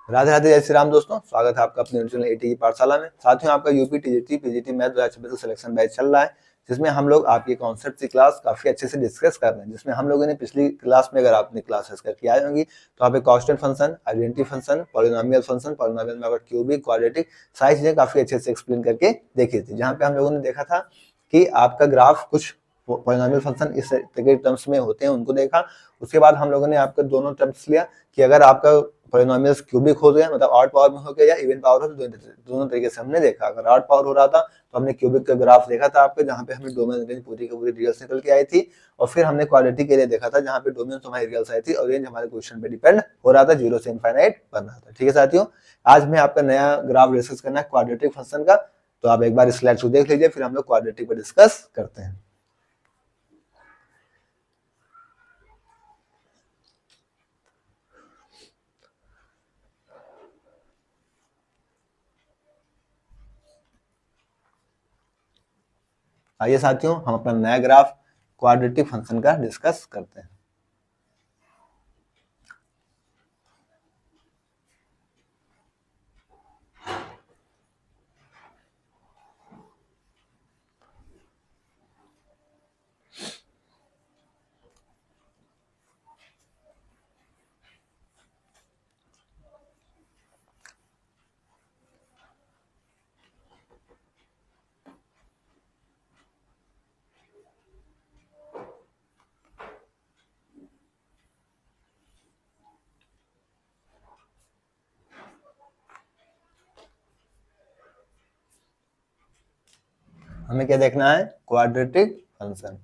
राधे राधे, जय श्री राम दोस्तों। स्वागत है आपका अपने ओरिजिनल एटी की पाठशाला में। साथियों, आपका UP TGT PGT math 2026 selection batch चल रहा है, जिसमें हम लोग आपकी कॉन्सेप्ट की क्लास काफी अच्छे से डिस्कस कर रहे हैं। जिसमें हम लोगों ने पिछली क्लास में, अगर आपने क्लासेस करके आए होंगी, तो आप constant function, identity function, polynomial function, polynomial में क्यूबिक, क्वाड्रेटिक, सारी चीजें काफी अच्छे से एक्सप्लेन करके देखी थी। जहाँ पे हम लोगों ने देखा था कि आपका ग्राफ कुछ पॉलिनोमियल फंक्शन इस तरह के टर्म्स में होते हैं, उनको देखा। उसके बाद हम लोगों ने आपका दोनों टर्म्स लिया कि अगर आपका पॉलिनोमियल्स क्यूबिक हो गया, मतलब ऑड पावर में हो गया या इवन पावर हो, तो दोनों तरीके से हमने देखा। अगर ऑड पावर हो रहा था तो हमने क्यूबिक का ग्राफ देखा था आपके, जहाँ पे हमें डोमेन रेंज पूरी की पूरी रियल्स निकल के आई थी। और फिर हमने क्वाड्रेटिक के लिए देखा था, जहाँ पे डोमेन हमारी रियल्स आई थी और रेंज हमारे क्वेश्चन पे डिपेंड हो रहा था, 0 से इनफाइनाइट बन रहा था। ठीक है साथियों, आज मैं आपका नया ग्राफ डिस्कस करना है क्वाड्रेटिक फंक्शन का। तो आप एक बार स्लाइड्स को देख लीजिए, फिर हम लोग क्वाड्रेटिक पर डिस्कस करते हैं। आइए साथियों, हम अपना नया ग्राफ क्वाड्रेटिक फंक्शन का डिस्कस करते हैं। हमें क्या देखना है? Quadratic function.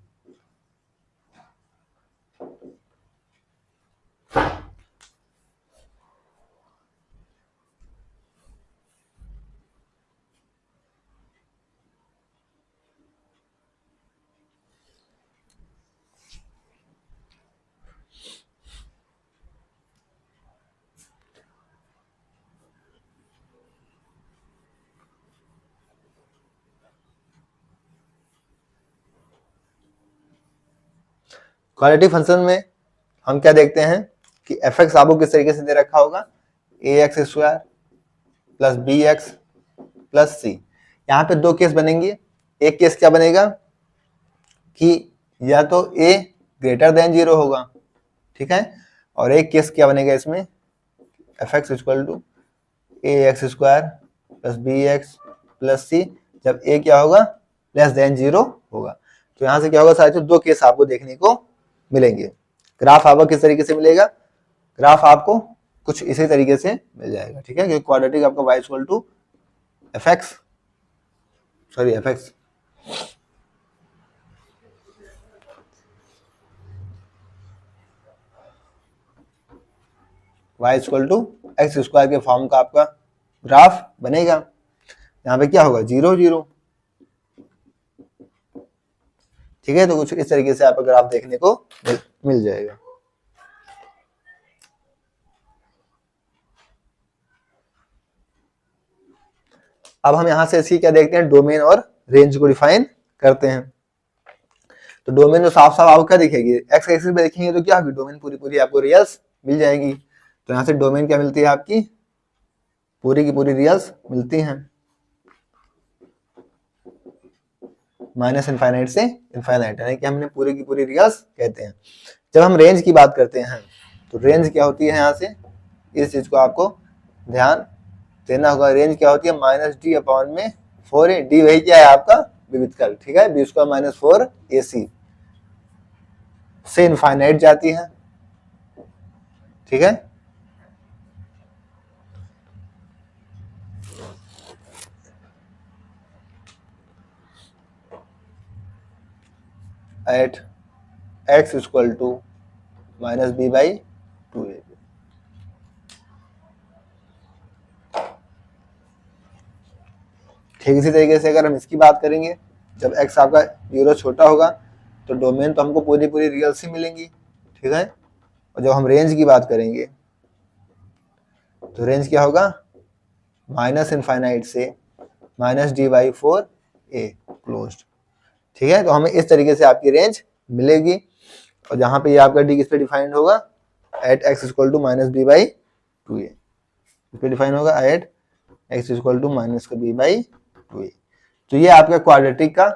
क्वाड्रेटिक फंक्शन में हम क्या देखते हैं कि एफ एक्स आपको किस तरीके से दे रखा होगा, a x square plus b x plus c. यहाँ पे दो केस बनेंगे। एक केस क्या बनेगा कि या तो ए ग्रेटर देन 0 होगा, ठीक है, और एक केस क्या बनेगा इसमें, f x equal to a x square plus b x plus c, जब ए क्या होगा, लेस देन 0 होगा। तो यहाँ से क्या होगा साथियों, दो केस आपको देखने को मिलेंगे। ग्राफ आपको किस तरीके से मिलेगा? ग्राफ आपको कुछ इसी तरीके से मिल जाएगा, ठीक है, क्योंकि क्वाड्रेटिक आपका y equal to f x, sorry f x y equal to x square के फॉर्म का आपका ग्राफ बनेगा। यहाँ पे क्या होगा, 0 0, ठीक है। तो कुछ इस तरीके से आपका ग्राफ देखने को मिल जाएगा। अब हम यहां से इसकी क्या देखते हैं, डोमेन और रेंज को डिफाइन करते हैं। तो डोमेन तो साफ साफ आपको क्या दिखेगी, एक्स एक्सिस पे देखेंगे तो क्या होगी, डोमेन पूरी पूरी आपको रियल्स मिल जाएगी। तो यहाँ से डोमेन क्या मिलती है, आपकी पूरी की पूरी रियल्स मिलती हैं, माइनस इनफाइनाइट से इनफाइनाइट, यानी कि हमने पूरी की पूरी रियल्स कहते हैं। जब हम रेंज की बात करते हैं तो रेंज क्या होती है, यहाँ से इस चीज को आपको ध्यान देना होगा। रेंज क्या होती है, माइनस डी अपॉन में 4a, डी वही क्या है आपका विविधकल, ठीक है, बी स्क्वायर माइनस 4ac से इनफाइनाइट जाती है, ठीक है। At x equal to minus b by 2a। ठीक इसी तरीके से अगर हम इसकी बात करेंगे, जब x आपका 0 छोटा होगा तो डोमेन तो हमको पूरी पूरी रियल्स ही मिलेंगी, ठीक है। और जब हम रेंज की बात करेंगे तो रेंज क्या होगा, माइनस इनफाइनाइट से minus D by 4a closed, ठीक है। तो हमें इस तरीके से आपकी रेंज मिलेगी। और जहां पे ये आपका डी किस पे डिफाइंड होगा, at x equal to minus b by 2a। इस पे डिफाइन होगा at x equal to minus का बी बाई टू। तो ये आपका क्वाड्रेटिक का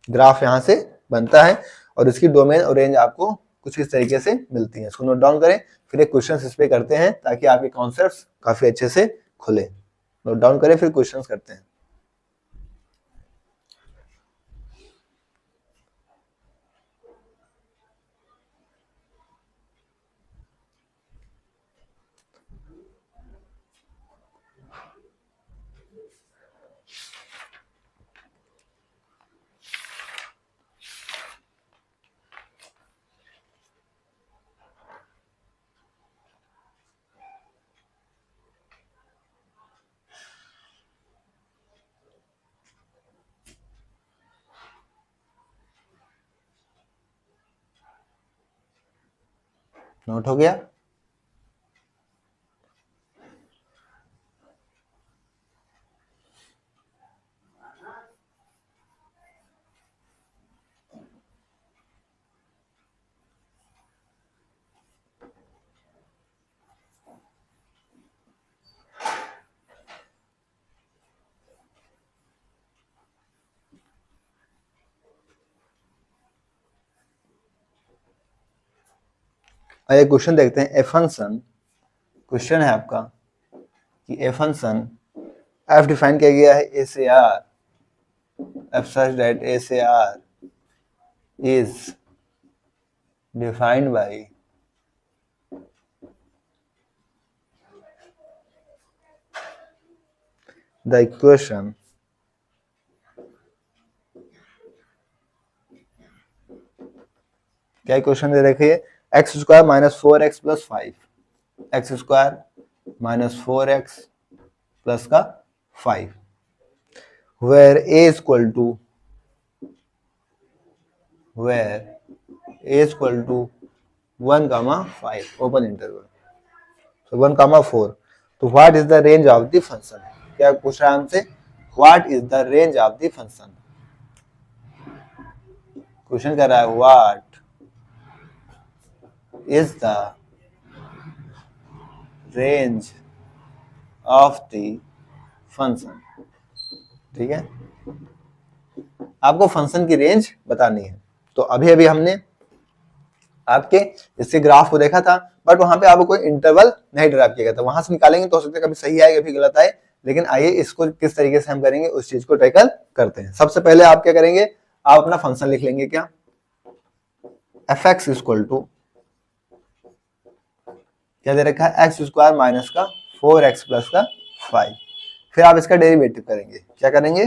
ग्राफ यहाँ से बनता है और इसकी डोमेन और रेंज आपको कुछ इस तरीके से मिलती है। इसको नोट डाउन करें, फिर एक क्वेश्चन इस पे करते हैं ताकि आपके कॉन्सेप्ट्स काफी अच्छे से खुले। नोट डाउन करें, फिर क्वेश्चंस करते हैं। नोट हो गया? एक क्वेश्चन देखते हैं। ए फंक्शन, क्वेश्चन है आपका कि ए फंक्शन एफ डिफाइन किया गया है ए से R, f such that A से R is defined by the equation क्या इक्वेशन दे रखी है? X square minus four x plus five, x square minus four x plus का five, where A equal to one comma five open interval, so 1, 4। तो what is the range of the function? क्या पूछ रहा है हमसे? What is the range of the function? Question कर रहा है what is the range of the function. ठीक है, आपको फंक्शन की रेंज बतानी है। तो अभी अभी हमने आपके इससे ग्राफ को देखा था, बट वहां पे आपको कोई इंटरवल नहीं ड्राइव किया गया था। वहां से निकालेंगे तो हो सकता है कभी सही आए कभी गलत आए, लेकिन आइए इसको किस तरीके से हम करेंगे उस चीज को टैकल करते हैं। सबसे पहले आप क्या करेंगे, आप अपना फंक्शन लिख लेंगे। क्या? एफ एक्स इक्वल टू क्या दे रखा है? एक्स स्क्वायर माइनस का फोर एक्स प्लस का फाइव। फिर आप इसका डेरिवेटिव करेंगे। क्या करेंगे?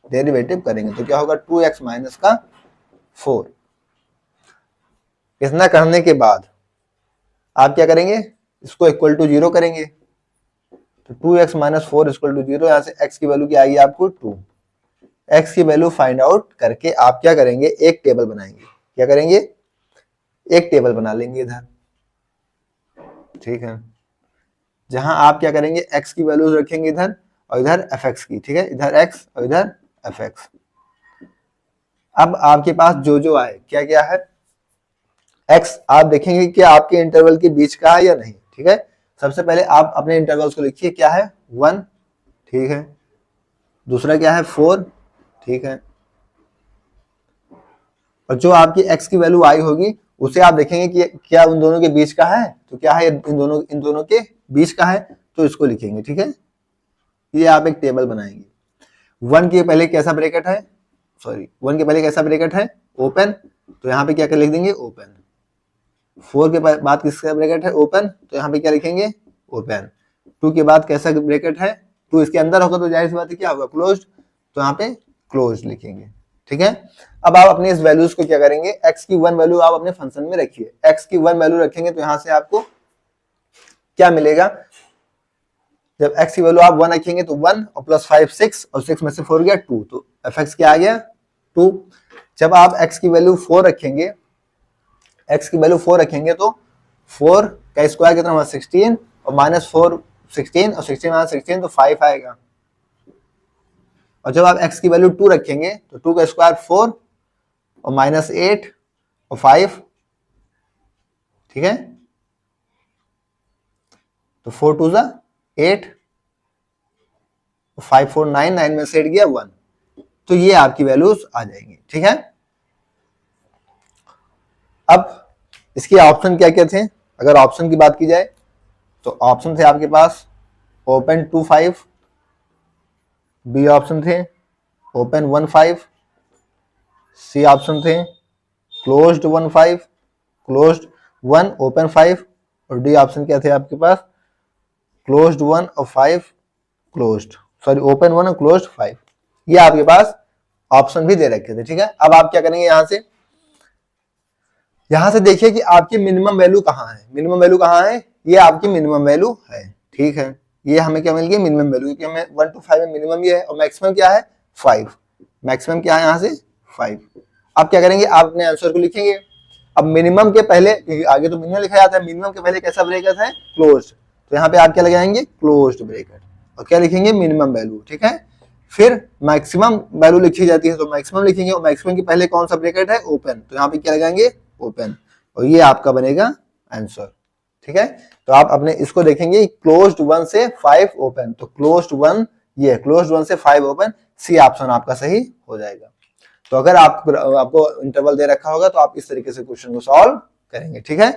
डेरिवेटिव करेंगे। तो क्या होगा? टू एक्स माइनस का फोर। इतना करने के बाद आप क्या करेंगे? इसको इक्वल टू जीरो करेंगे। तो two x minus four equal to zero, यहां से एक्स की वैल्यू क्या आएगी आपको? टू। एक्स की वैल्यू फाइंड आउट करके आप क्या करेंगे? एक टेबल बनाएंगे। क्या करेंगे? एक टेबल बना लेंगे इधर। ठीक है, जहां आप क्या करेंगे? एक्स की वैल्यूज रखेंगे इधर और इधर एफ एक्स की। ठीक है, इधर एक्स और इधर एफ एक्स। अब आपके पास जो जो आए, क्या क्या है? एक्स आप देखेंगे कि आपके इंटरवल के बीच का है या नहीं। ठीक है, सबसे पहले आप अपने इंटरवल्स को लिखिए। क्या है? 1। ठीक है, दूसरा क्या है? 4। ठीक है, और जो आपकी एक्स की वैल्यू आई होगी उसे आप देखेंगे कि क्या उन दोनों के बीच का है। तो क्या है? इन दोनों के बीच का है, तो इसको लिखेंगे। ठीक है, ये आप एक टेबल बनाएंगे। 1 के पहले कैसा ब्रैकेट है? 1 के पहले कैसा ब्रैकेट है? ओपन। तो यहाँ पे क्या कर लिख देंगे? ओपन। 4 के बाद किसका ब्रैकेट है? ओपन। तो यहाँ पे क्या लिखेंगे? ओपन। 2 के बाद कैसा ब्रैकेट है? 2 इसके अंदर होगा तो जाहिर सी बात है क्या होगा? क्लोज्ड। तो यहाँ पे क्लोज लिखेंगे। ठीक है, अब आप अपने इस वैल्यूज को क्या करेंगे? एक्स की 1 वैल्यू आप अपने फंक्शन में रखिए। एक्स की 1 वैल्यू रखेंगे तो यहां से आपको क्या मिलेगा? जब एक्स की वैल्यू आप 1 रखेंगे तो 1 और प्लस 5 6 और 6 में से 4 गया 2, तो एफ एक्स क्या आ गया? 2। जब आप एक्स की वैल्यू 4 रखेंगे, एक्स की वैल्यू 4 रखेंगे तो 4 का स्क्वायर कितना हुआ? 16 और माइनस 4 16 और 16 माइनस 16 तो 5 आएगा। और जब आप x की वैल्यू 2 रखेंगे तो 2 का स्क्वायर 4 और माइनस 8 और 5। ठीक है, तो 4 2 जा 8, 5 4 9, 9 में से 8 गया 1, तो ये आपकी वैल्यूज आ जाएंगी। ठीक है, अब इसके ऑप्शन क्या क्या थे, अगर ऑप्शन की बात की जाए तो ऑप्शन थे आपके पास ओपन 2 5, बी ऑप्शन थे ओपन 1 5, सी ऑप्शन थे क्लोज्ड 1 5, क्लोज्ड 1 ओपन 5, और डी ऑप्शन क्या थे आपके पास क्लोज्ड 1 और 5 क्लोज्ड, सॉरी ओपन 1 और क्लोज्ड 5। ये आपके पास ऑप्शन भी दे रखे थे। ठीक है, अब आप क्या करेंगे, यहां से देखिए कि आपकी मिनिमम वैल्यू कहाँ है। मिनिमम वैल्यू कहाँ है, ये आपकी मिनिमम वैल्यू है। ठीक है, ये हमें क्या मिल गया, मिनिमम वैल्यू, क्योंकि हमें 1 to 5 में मिनिमम ये है और मैक्सिमम क्या है 5, मैक्सिमम क्या है यहाँ से 5। अब क्या करेंगे, आप अपने आंसर को लिखेंगे। अब मिनिमम के पहले, आगे तो मिनिमम लिखा जाता है, मिनिमम के पहले कैसा ब्रेकेट है क्लोज्ड, तो यहाँ पे आप क्या लगाएंगे क्लोज्ड ब्रेकेट, और क्या लिखेंगे मिनिमम वैल्यू। ठीक है, फिर मैक्सिमम वैल्यू लिखी जाती है तो मैक्सिमम लिखेंगे, और मैक्सिमम के पहले कौन सा ब्रैकेट है ओपन, तो यहाँ पे क्या लगाएंगे ओपन, और ये आपका बनेगा आंसर। ठीक है, तो आप अपने इसको देखेंगे क्लोज्ड 1 से 5 ओपन, तो क्लोज्ड 1 ये क्लोज्ड 1 से 5 ओपन, सी ऑप्शन आपका सही हो जाएगा। तो अगर आपको इंटरवल दे रखा होगा तो आप इस तरीके से क्वेश्चन को सॉल्व करेंगे। ठीक है,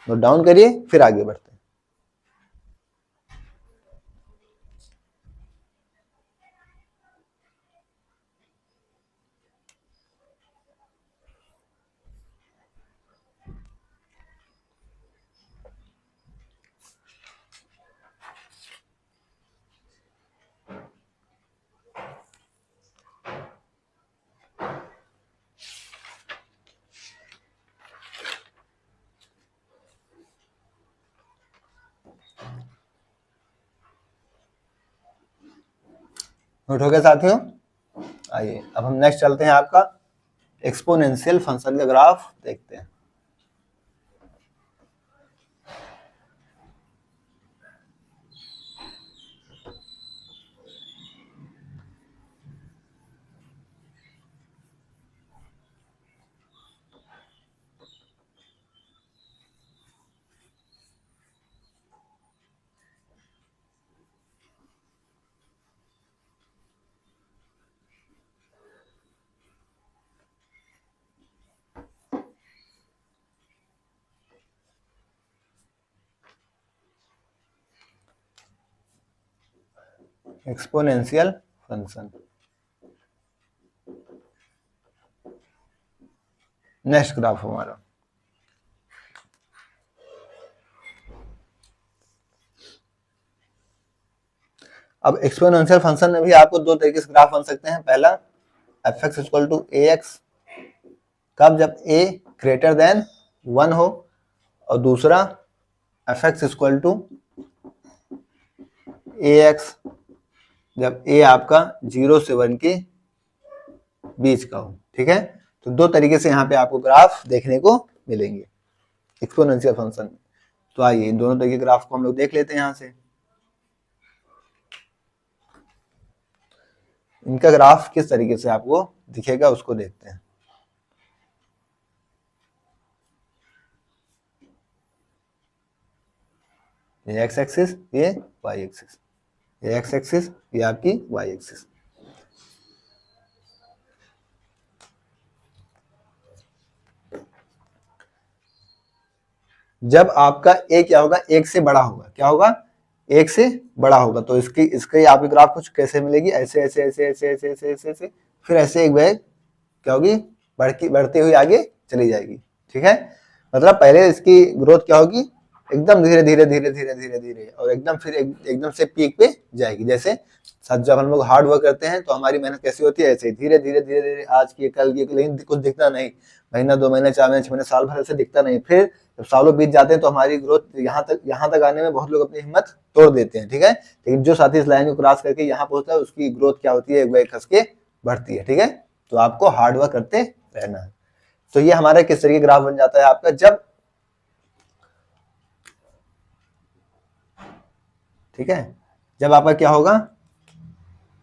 नोट डाउन करिए, फिर आगे बढ़ते हैं। नोट हो गया साथियों, आइए अब हम नेक्स्ट चलते हैं, आपका एक्सपोनेंशियल फंक्शन का ग्राफ देखते हैं। एक्सपोनेंशियल फंक्शन, नेक्स्ट ग्राफ हमारा। अब एक्सपोनेंशियल फंक्शन में भी आपको दो तरीके से ग्राफ बन सकते हैं। पहला f x equal to a x, कब, जब ए ग्रेटर देन 1 हो, और दूसरा f x equal to a x जब ए आपका 0 से 1 के बीच का हो। ठीक है, तो दो तरीके से यहाँ पे आपको ग्राफ देखने को मिलेंगे एक्सपोनेंशियल फंक्शन में। तो आइए इन दोनों तरीके के ग्राफ को हम लोग देख लेते हैं। यहाँ से इनका ग्राफ किस तरीके से आपको दिखेगा उसको देखते हैं। ये एक्स एक्सिस, ये वाई एक्सिस, ये एक्स एक्सिस, ये आपकी वाई एक्सिस। जब आपका ए क्या होगा, एक से बड़ा होगा, क्या होगा एक से बड़ा होगा, तो इसके आपकी ग्राफ कुछ कैसे मिलेगी, ऐसे ऐसे ऐसे ऐसे ऐसे ऐसे ऐसे ऐसे, फिर ऐसे एक बैग क्या होगी बढ़ती हुई आगे चली जाएगी। ठीक है, मतलब पहले इसकी ग्रोथ क्या होगी एकदम धीरे धीरे धीरे धीरे धीरे धीरे, और एकदम फिर एकदम से पीक पे जाएगी। जैसे जब हम लोग हार्ड वर्क करते हैं तो हमारी मेहनत कैसी होती है, ऐसे ही धीरे धीरे धीरे धीरे, आज की कल की, लेकिन कुछ दिखता नहीं, महीना 2 महीने 4 महीने 6 महीने साल भर ऐसे दिखता नहीं। फिर जब सालों बीत जाते हैं तो हमारी ग्रोथ यहाँ तक आने में बहुत लोग अपनी हिम्मत तोड़ देते हैं। ठीक है, लेकिन जो साथी इस लाइन को क्रॉस करके यहाँ पहुंचता है उसकी ग्रोथ क्या होती है, एक बार खस के बढ़ती है। ठीक है, तो आपको हार्ड वर्क करते रहना है। तो ये हमारा किस तरीके ग्राफ बन जाता है आपका, जब, ठीक है, जब आपका क्या होगा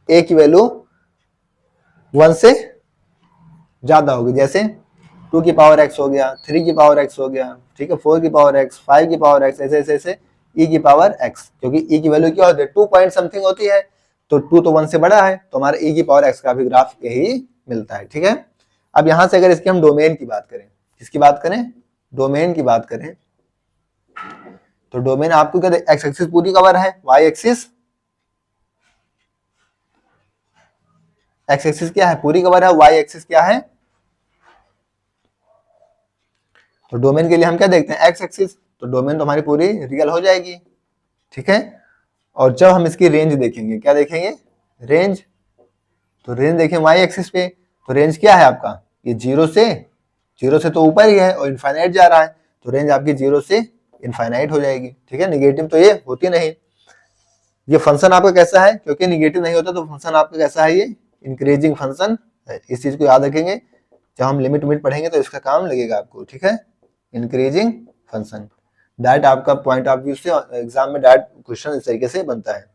ए की वैल्यू 1 से ज्यादा होगी, जैसे 2 की पावर x हो गया, 3 की पावर x हो गया, ठीक है, 4 की पावर x, 5 की पावर x, ऐसे ऐसे ऐसे e की पावर x, क्योंकि e की वैल्यू क्या होती है 2 पॉइंट समथिंग होती है, तो 2 तो 1 से बड़ा है, तो हमारा e की पावर x का भी ग्राफ यही मिलता है। ठीक है, अब यहां से अगर इसकी हम डोमेन की बात करें, किसकी बात करें, डोमेन की बात करें, तो डोमेन आपको क्या एक्स एक्सिस पूरी कवर है, वाई एक्सिस, एक्स एक्सिस क्या है पूरी कवर है, वाई एक्सिस क्या है, तो डोमेन के लिए हम क्या देखते हैं एक्स एक्सिस, तो डोमेन तो हमारी पूरी रियल हो जाएगी। ठीक है, और जब हम इसकी रेंज देखेंगे, क्या देखेंगे, रेंज, तो रेंज देखें वाई एक्सिस पे, तो रेंज क्या है आपका, ये जीरो से तो ऊपर ही है और इनफाइनाइट जा रहा है, तो रेंज आपकी जीरो से इनफाइनाइट हो जाएगी। ठीक है, निगेटिव तो ये होती नहीं। ये फंक्शन आपका कैसा है, क्योंकि निगेटिव नहीं होता तो फंक्शन आपका कैसा है, ये इंक्रीजिंग फंक्शन है। इस चीज को याद रखेंगे, जब हम लिमिट विमिट पढ़ेंगे तो इसका काम लगेगा आपको। ठीक है, इंक्रीजिंग फंक्शन, डायरेक्ट आपका पॉइंट ऑफ व्यू से एग्जाम में डायरेक्ट क्वेश्चन इस तरीके से बनता है।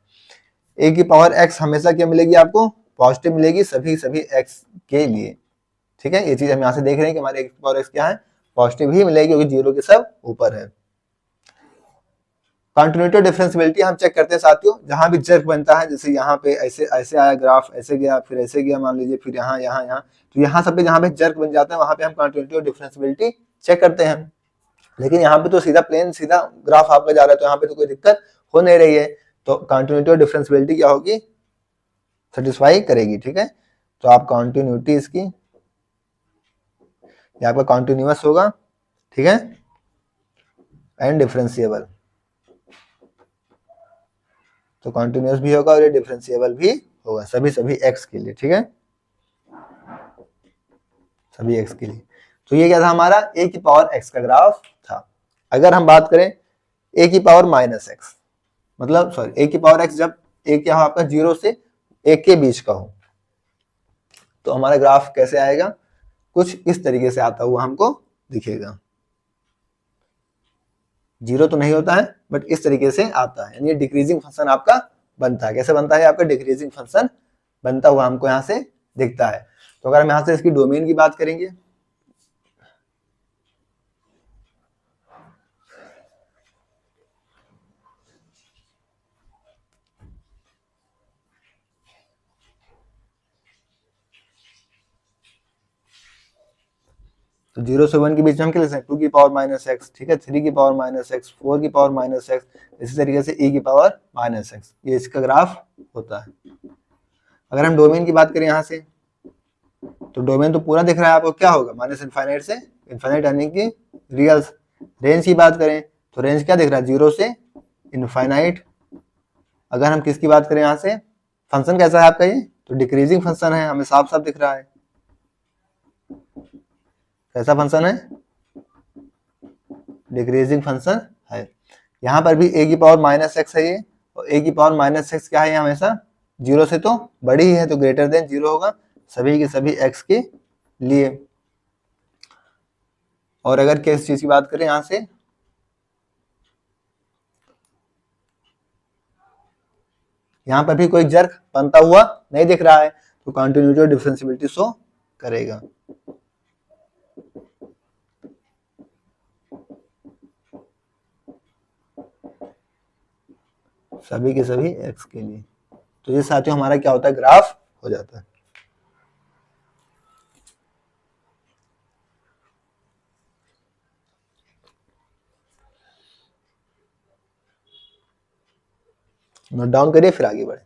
ए की पावर एक्स हमेशा क्या मिलेगी आपको, पॉजिटिव मिलेगी सभी एक्स के लिए। ठीक है, ये चीज हम यहाँ से देख रहे हैं कि हमारे ए की पावर एक्स क्या है, पॉजिटिव ही मिलेगी, क्योंकि जीरो के सब ऊपर है। कंटिन्यूटी डिफरेंशियबिलिटी हम चेक करते हैं साथियों, जहां भी जर्क बनता है, जैसे यहाँ पे ऐसे ऐसे आया ग्राफ, ऐसे गया, फिर ऐसे गया मान लीजिए, फिर यहाँ यहाँ यहाँ, तो यहाँ सब पे जहाँ पे जर्क बन जाता है वहां पे हम कंटिन्यूटी और डिफरेंशियबिलिटी चेक करते हैं। लेकिन यहाँ पे तो सीधा प्लेन सीधा ग्राफ आपका जा रहा है, तो यहाँ पे तो कोई दिक्कत हो नहीं रही है, तो कंटिन्यूटी और डिफरेंशियबिलिटी क्या होगी, सेटिस्फाई करेगी। ठीक है, तो आप कंटिन्यूटी इसकी, ये आपका कॉन्टिन्यूअस होगा। ठीक है, एंड डिफरेंशिएबल, तो कॉन्टिन्यूअस भी होगा और ये डिफरेंशिएबल भी होगा सभी एक्स के लिए। ठीक है, सभी एक्स के लिए। तो ये क्या था हमारा ए की पावर एक्स का ग्राफ था। अगर हम बात करें ए की पावर माइनस एक्स, मतलब सॉरी ए की पावर एक्स जब ए क्या हो आपका जीरो से एक के बीच का हो, तो हमारा ग्राफ कैसे आएगा, कुछ इस तरीके से आता हुआ हमको दिखेगा। जीरो तो नहीं होता है बट इस तरीके से आता है, यानी डिक्रीजिंग फंक्शन आपका बनता है। कैसे बनता है आपका, डिक्रीजिंग फंक्शन बनता हुआ हमको यहाँ से दिखता है। तो अगर हम यहाँ से इसकी डोमेन की बात करेंगे, तो जीरो से वन के बीच में हम क्या लिख सकते हैं, टू की पावर माइनस एक्स, ठीक है, थ्री की पावर माइनस एक्स, फोर की पावर माइनस एक्स, इसी तरीके से ई की पावर माइनस एक्स, ये इसका ग्राफ होता है। अगर हम डोमेन की बात करें यहाँ से, तो डोमेन तो पूरा दिख रहा है आपको, क्या होगा माइनस इनफाइनाइट से इनफाइनाइट यानी कि रियल। रेंज की बात करें तो रेंज क्या दिख रहा है, जीरो से इनफाइनाइट। अगर हम किसकी बात करें यहाँ से, फंक्शन कैसा है आपका, ये तो डिक्रीजिंग फंक्शन है, हमें साफ साफ दिख रहा है। कैसा फंक्शन है, डिक्रीजिंग फंक्शन है। यहाँ पर भी ए की पावर माइनस एक्स है ये, और ए की पावर माइनस एक्स क्या है, हमेशा जीरो से तो बड़ी ही है, तो ग्रेटर देन जीरो होगा सभी के सभी एक्स के लिए। और अगर किस चीज की बात करें यहाँ से, यहाँ पर भी कोई जर्क बनता हुआ नहीं दिख रहा है, तो कंटिन्यूटी और डिफरेंशियबिलिटी शो करेगा। सभी के सभी एक्स के लिए, तो ये साथियों हमारा क्या होता है, ग्राफ हो जाता है। नोट डाउन करिए फिर आगे बढ़े।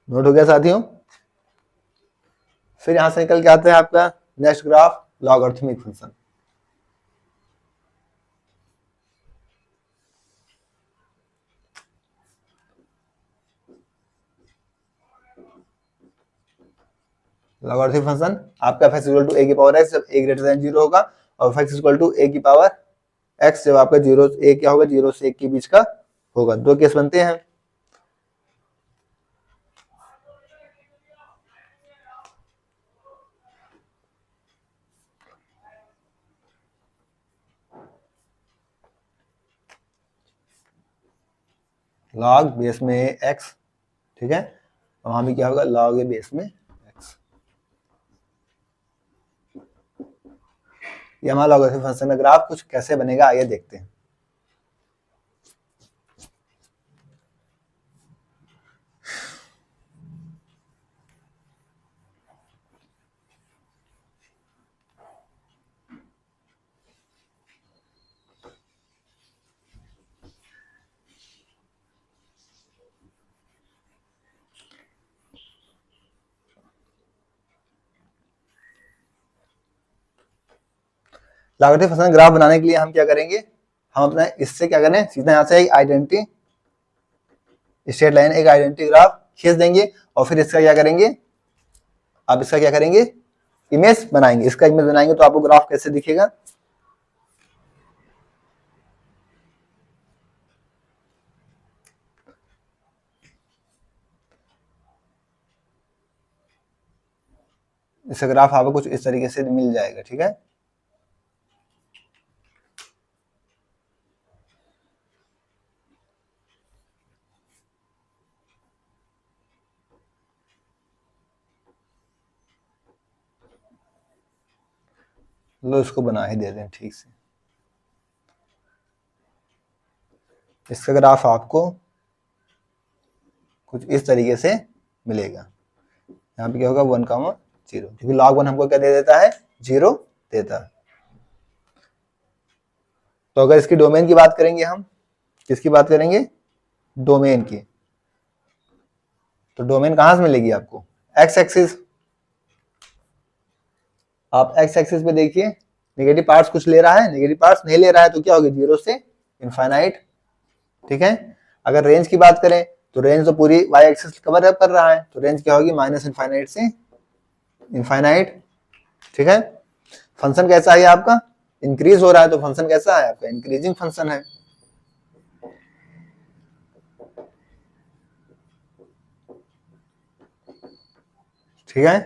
नोट हो गया साथियों। फिर यहां से निकल के आता है आपका next graph, logarithmic function. Logarithmic function आपका f इक्वल टू a की पावर x जब a ग्रेटर देन जीरो होगा, और f इक्वल टू a की पावर x जब आपका जीरो a क्या होगा, जीरो से एक के बीच का होगा। दो केस बनते हैं। log बेस में x, ठीक है, वहां भी क्या होगा log a बेस में x। ये हमारा लॉगरिथमिक फंक्शन का ग्राफ कुछ कैसे बनेगा आइए देखते हैं। लॉगरिथमिक फंक्शन ग्राफ बनाने के लिए हम क्या करेंगे, हम अपना इससे क्या करें, सीधा यहाँ से एक आइडेंटिटी स्ट्रेट लाइन, एक आइडेंटिटी ग्राफ खींच देंगे और फिर इसका क्या करेंगे, आप इसका क्या करेंगे, इमेज बनाएंगे। इसका इमेज बनाएंगे तो आपको ग्राफ कैसे दिखेगा, इसका ग्राफ आपको कुछ इस तरीके से मिल जाएगा, ठीक है। लो इसको बना ही देते हैं ठीक से। इसका ग्राफ आपको कुछ इस तरीके से मिलेगा। यहाँ पे क्या होगा 1, 0, क्योंकि log 1 हमको क्या दे देता है, 0 देता है। तो अगर इसकी डोमेन की बात करेंगे, हम किसकी बात करेंगे, डोमेन की, तो डोमेन कहां से मिलेगी आपको, एक्स एक्सिस। आप एक्स एक्सिस पे देखिए नेगेटिव पार्ट्स कुछ ले रहा है, नेगेटिव पार्ट्स नहीं ले रहा है, तो क्या होगी 0 से इनफाइनाइट, ठीक है। अगर रेंज की बात करें तो रेंज तो पूरी वाई एक्सिस कवर अप कर रहा है, तो रेंज क्या होगी माइनस इनफाइनाइट से इनफाइनाइट, ठीक है। फंक्शन कैसा है आपका, इंक्रीज हो रहा है, तो फंक्शन कैसा है आपका, इंक्रीजिंग फंक्शन है। ठीक है।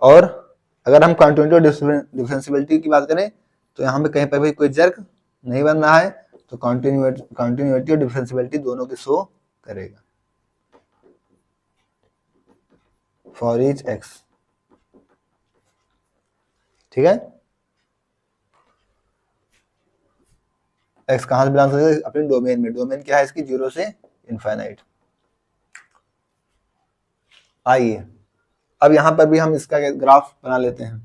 और अगर हम कंटिन्यूटी और डिफरेंशियबिलिटी की बात करें तो यहाँ पे कहीं पर भी कोई जर्क नहीं बन रहा है, तो कंटिन्यूटी और डिफरेंशियबिलिटी दोनों की शो करेगा फॉर ईच एक्स, ठीक है। एक्स कहां से बिलोंग करता है, अपने डोमेन में। डोमेन क्या है इसकी, 0 से इनफाइनाइट। आइए अब यहां पर भी हम इसका ग्राफ बना लेते हैं।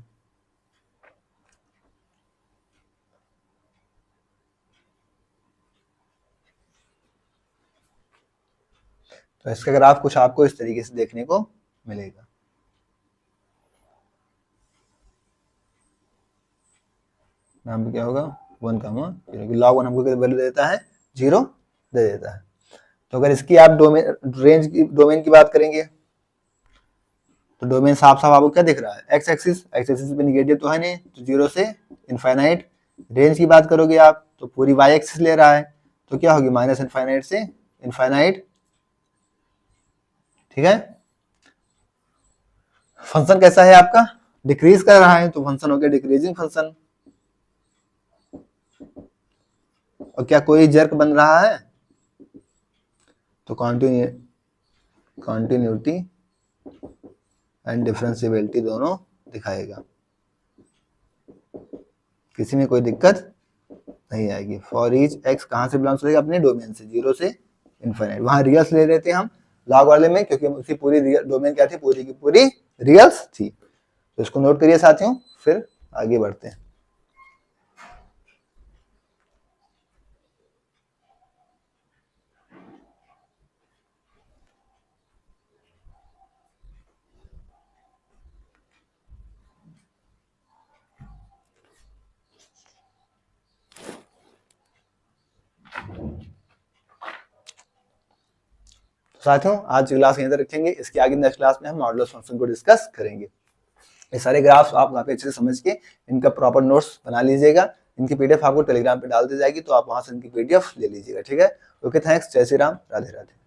तो इसका ग्राफ कुछ आपको इस तरीके से देखने को मिलेगा। यहाँ पे क्या होगा 1, क्योंकि log 1 हमको वैल्यू देता है 0 दे देता है। तो अगर इसकी आप डोमेन रेंज की डोमेन की बात करेंगे तो डोमेन साफ साफ आपको क्या दिख रहा है, एक्स एक्सिस पे निगेटिव तो है नहीं, तो 0 से इनफाइनाइट। रेंज की बात करोगे आप तो पूरी वाई एक्सिस ले रहा है, तो क्या होगी माइनस इनफाइनाइट से इनफाइनाइट, ठीक है। फंक्शन कैसा है आपका, डिक्रीज कर रहा है, तो फंक्शन हो गया डिक्रीजिंग फंक्शन। और क्या कोई जर्क बन रहा है, तो कंटिन्यूटी एंड डिफरेंशियबिलिटी दोनों दिखाएगा, किसी में कोई दिक्कत नहीं आएगी। फॉर ईच एक्स कहां से बिलोंग्स करेगा, अपने डोमेन से, 0 से इनफाइनाइट। वहां रियल्स ले लेते हैं हम लॉग वाले में, क्योंकि उसकी पूरी डोमेन क्या थी, पूरी की पूरी रियल्स थी। तो इसको नोट करिए साथियों, फिर आगे बढ़ते हैं। साथियों आज की क्लास यहीं तक रखेंगे, इसके आगे नेक्स्ट क्लास में हम मॉडुलस फंक्शन को डिस्कस करेंगे। ये सारे ग्राफ्स आप काफी अच्छे से समझ के इनका प्रॉपर नोट्स बना लीजिएगा। इनकी पीडीएफ आपको टेलीग्राम पे डाल दी जाएगी, तो आप वहां से इनकी पीडीएफ ले लीजिएगा, ठीक है। ओके, थैंक्स, जय श्री राम, राधे राधे।